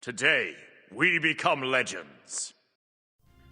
Today, we become legends.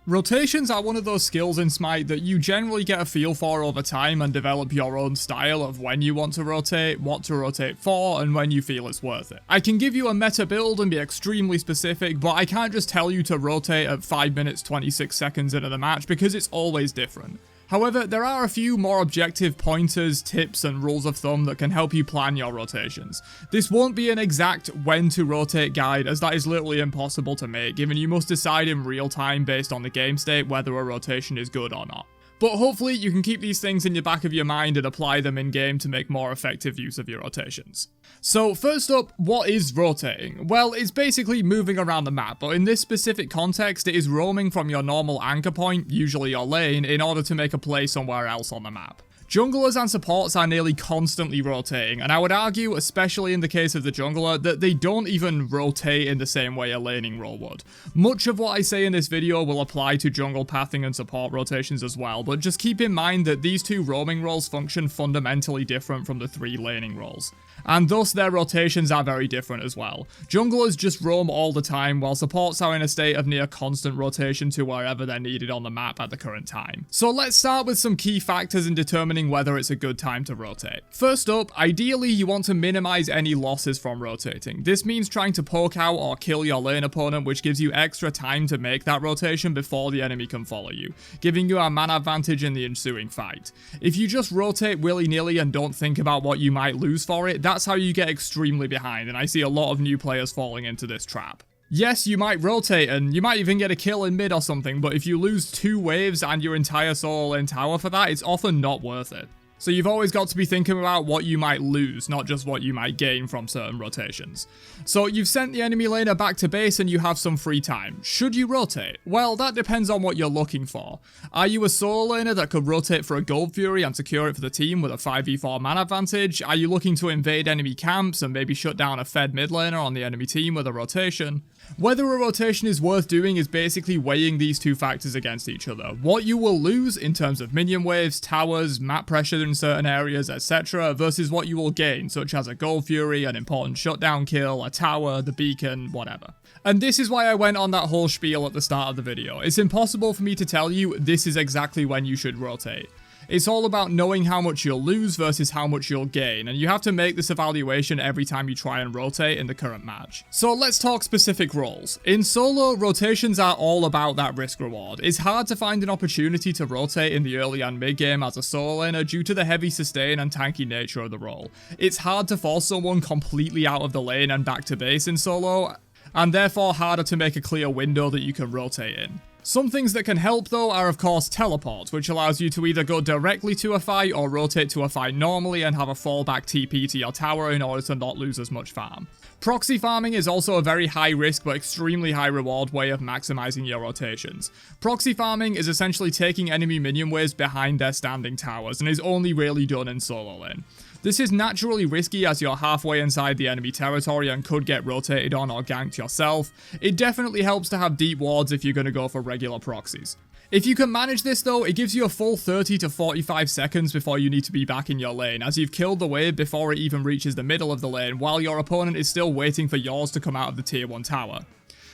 Rotations are one of those skills in Smite that you generally get a feel for over time and develop your own style of when you want to rotate, what to rotate for, and when you feel it's worth it. I can give you a meta build and be extremely specific, but I can't just tell you to rotate at 5 minutes 26 seconds into the match because it's always different. However, there are a few more objective pointers, tips, and rules of thumb that can help you plan your rotations. This won't be an exact when to rotate guide, as that is literally impossible to make, given you must decide in real time based on the game state whether a rotation is good or not. But hopefully you can keep these things in the back of your mind and apply them in game to make more effective use of your rotations. So first up, what is rotating? Well, it's basically moving around the map, but in this specific context it is roaming from your normal anchor point, usually your lane, in order to make a play somewhere else on the map. Junglers and supports are nearly constantly rotating, and I would argue, especially in the case of the jungler, that they don't even rotate in the same way a laning role would. Much of what I say in this video will apply to jungle pathing and support rotations as well, but just keep in mind that these two roaming roles function fundamentally different from the three laning roles, and thus their rotations are very different as well. Junglers just roam all the time, while supports are in a state of near constant rotation to wherever they're needed on the map at the current time. So let's start with some key factors in determining whether it's a good time to rotate. First up, ideally you want to minimize any losses from rotating. This means trying to poke out or kill your lane opponent, which gives you extra time to make that rotation before the enemy can follow you, giving you a mana advantage in the ensuing fight. If you just rotate willy-nilly and don't think about what you might lose for it, that's how you get extremely behind, and I see a lot of new players falling into this trap. Yes, you might rotate and you might even get a kill in mid or something, but if you lose 2 waves and your entire solo lane tower for that, it's often not worth it. So you've always got to be thinking about what you might lose, not just what you might gain from certain rotations. So you've sent the enemy laner back to base and you have some free time. Should you rotate? Well, that depends on what you're looking for. Are you a solo laner that could rotate for a Gold Fury and secure it for the team with a 5v4 mana advantage? Are you looking to invade enemy camps and maybe shut down a fed mid laner on the enemy team with a rotation? Whether a rotation is worth doing is basically weighing these two factors against each other. What you will lose in terms of minion waves, towers, map pressure in certain areas, etc. versus what you will gain, such as a Gold Fury, an important shutdown kill, a tower, the beacon, whatever. And this is why I went on that whole spiel at the start of the video. It's impossible for me to tell you this is exactly when you should rotate. It's all about knowing how much you'll lose versus how much you'll gain, and you have to make this evaluation every time you try and rotate in the current match. So let's talk specific roles. In solo, rotations are all about that risk reward. It's hard to find an opportunity to rotate in the early and mid game as a solo laner due to the heavy sustain and tanky nature of the role. It's hard to force someone completely out of the lane and back to base in solo, and therefore harder to make a clear window that you can rotate in. Some things that can help though are of course teleport, which allows you to either go directly to a fight or rotate to a fight normally and have a fallback TP to your tower in order to not lose as much farm. Proxy farming is also a very high risk but extremely high reward way of maximizing your rotations. Proxy farming is essentially taking enemy minion waves behind their standing towers and is only really done in solo lane. This is naturally risky as you're halfway inside the enemy territory and could get rotated on or ganked yourself. It definitely helps to have deep wards if you're going to go for regular proxies. If you can manage this though, it gives you a full 30 to 45 seconds before you need to be back in your lane, as you've killed the wave before it even reaches the middle of the lane, while your opponent is still waiting for yours to come out of the tier 1 tower.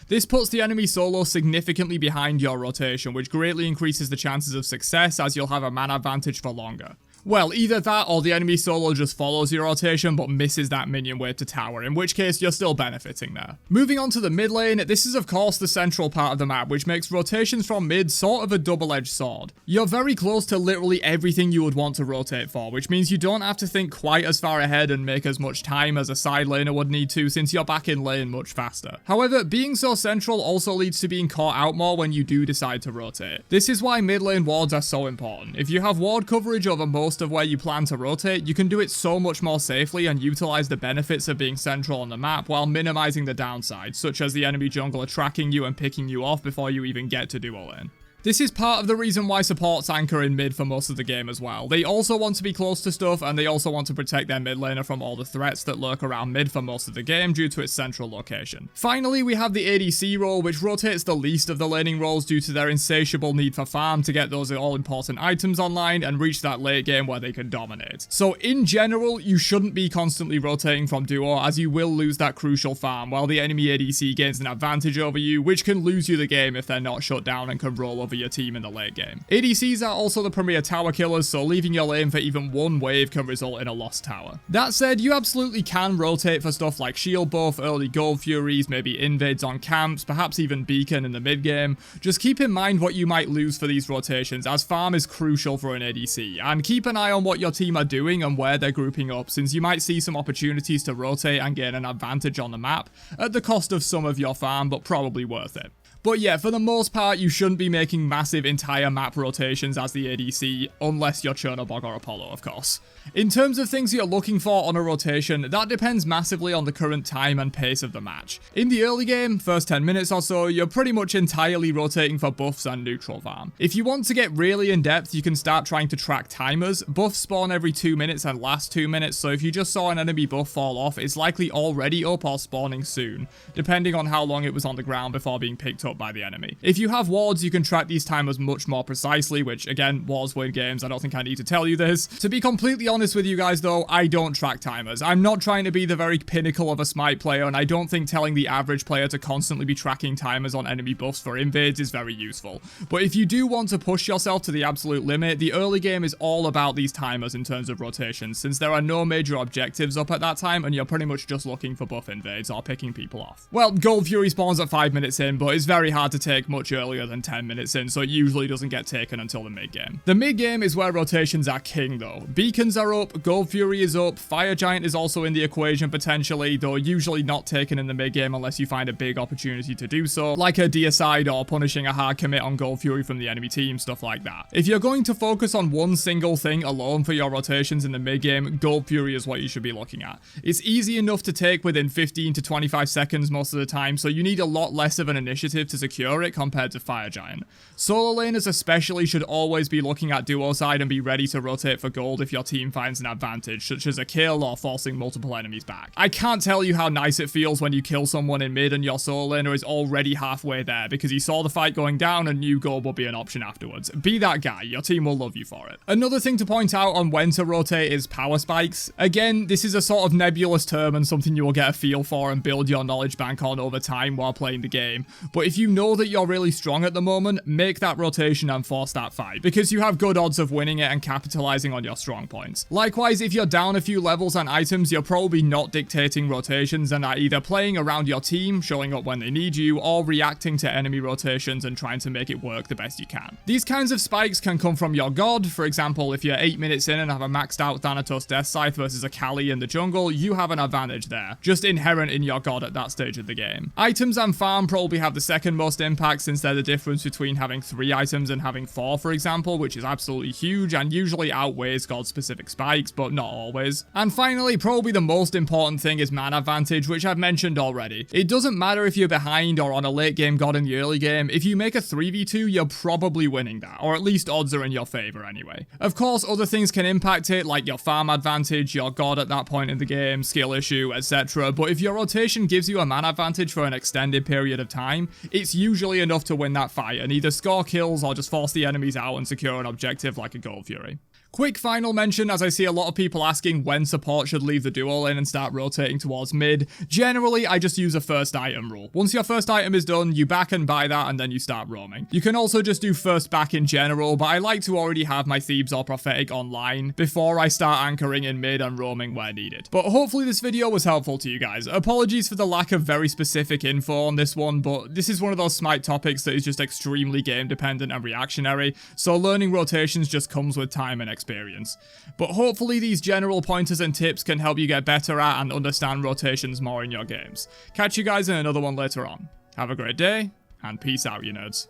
This puts the enemy solo significantly behind your rotation, which greatly increases the chances of success as you'll have a mana advantage for longer. Well, either that or the enemy solo just follows your rotation but misses that minion wave to tower, in which case you're still benefiting there. Moving on to the mid lane, this is of course the central part of the map, which makes rotations from mid sort of a double-edged sword. You're very close to literally everything you would want to rotate for, which means you don't have to think quite as far ahead and make as much time as a side laner would need to, since you're back in lane much faster. However, being so central also leads to being caught out more when you do decide to rotate. This is why mid lane wards are so important. If you have ward coverage over most of where you plan to rotate, you can do it so much more safely and utilize the benefits of being central on the map while minimizing the downsides, such as the enemy jungler tracking you and picking you off before you even get to duo lane. This is part of the reason why supports anchor in mid for most of the game as well. They also want to be close to stuff, and they also want to protect their mid laner from all the threats that lurk around mid for most of the game due to its central location. Finally, we have the ADC role, which rotates the least of the laning roles due to their insatiable need for farm to get those all-important items online and reach that late game where they can dominate. So in general, you shouldn't be constantly rotating from duo, as you will lose that crucial farm while the enemy ADC gains an advantage over you, which can lose you the game if they're not shut down and can roll over your team in the late game. ADCs are also the premier tower killers, so leaving your lane for even one wave can result in a lost tower. That said, you absolutely can rotate for stuff like shield buff, early gold furies, maybe invades on camps, perhaps even beacon in the mid game. Just keep in mind what you might lose for these rotations, as farm is crucial for an ADC, and keep an eye on what your team are doing and where they're grouping up, since you might see some opportunities to rotate and gain an advantage on the map at the cost of some of your farm, but probably worth it. But yeah, for the most part, you shouldn't be making massive entire map rotations as the ADC, unless you're Chernobog or Apollo, of course. In terms of things you're looking for on a rotation, that depends massively on the current time and pace of the match. In the early game, first 10 minutes or so, you're pretty much entirely rotating for buffs and neutral farm. If you want to get really in depth, you can start trying to track timers. Buffs spawn every 2 minutes and last 2 minutes, so if you just saw an enemy buff fall off, it's likely already up or spawning soon, depending on how long it was on the ground before being picked up by the enemy. If you have wards, you can track these timers much more precisely, which again, wards win games, I don't think I need to tell you this. To be completely honest with you guys though, I don't track timers. I'm not trying to be the very pinnacle of a Smite player, and I don't think telling the average player to constantly be tracking timers on enemy buffs for invades is very useful. But if you do want to push yourself to the absolute limit, the early game is all about these timers in terms of rotations, since there are no major objectives up at that time, and you're pretty much just looking for buff invades or picking people off. Well, Gold Fury spawns at 5 minutes in, but it's very hard to take much earlier than 10 minutes in, so it usually doesn't get taken until the mid game. The mid game is where rotations are king though. Beacons are up, Gold Fury is up, Fire Giant is also in the equation potentially, though usually not taken in the mid game unless you find a big opportunity to do so, like a deicide or punishing a hard commit on Gold Fury from the enemy team, stuff like that. If you're going to focus on one single thing alone for your rotations in the mid game, Gold Fury is what you should be looking at. It's easy enough to take within 15 to 25 seconds most of the time, so you need a lot less of an initiative to secure it compared to Fire Giant. Solo laners especially should always be looking at duo side and be ready to rotate for gold if your team finds an advantage, such as a kill or forcing multiple enemies back. I can't tell you how nice it feels when you kill someone in mid and your solo laner is already halfway there because he saw the fight going down and knew gold would be an option afterwards. Be that guy, your team will love you for it. Another thing to point out on when to rotate is power spikes. Again, this is a sort of nebulous term and something you will get a feel for and build your knowledge bank on over time while playing the game, but if you know that you're really strong at the moment, make that rotation and force that fight, because you have good odds of winning it and capitalizing on your strong points. Likewise, if you're down a few levels and items, you're probably not dictating rotations and are either playing around your team, showing up when they need you, or reacting to enemy rotations and trying to make it work the best you can. These kinds of spikes can come from your god. For example, if you're 8 minutes in and have a maxed out Thanatos Death Scythe versus a Kali in the jungle, you have an advantage there, just inherent in your god at that stage of the game. Items and farm probably have the second most impact, since they're the difference between having 3 items and having 4, for example, which is absolutely huge and usually outweighs god specific spikes, but not always. And finally, probably the most important thing is man advantage, which I've mentioned already. It doesn't matter if you're behind or on a late game god in the early game, if you make a 3v2, you're probably winning that, or at least odds are in your favor anyway. Of course, other things can impact it, like your farm advantage, your god at that point in the game, skill issue, etc. But if your rotation gives you a man advantage for an extended period of time, it's usually enough to win that fight and either score kills or just force the enemies out and secure an objective like a Gold Fury. Quick final mention, as I see a lot of people asking when support should leave the duo lane and start rotating towards mid. Generally, I just use a first item rule. Once your first item is done, you back and buy that and then you start roaming. You can also just do first back in general, but I like to already have my Thebes or Prophetic online before I start anchoring in mid and roaming where needed. But hopefully this video was helpful to you guys. Apologies for the lack of very specific info on this one, but this is one of those Smite topics that is just extremely game dependent and reactionary, so learning rotations just comes with time and experience. But hopefully these general pointers and tips can help you get better at and understand rotations more in your games. Catch you guys in another one later on. Have a great day, and peace out, you nerds.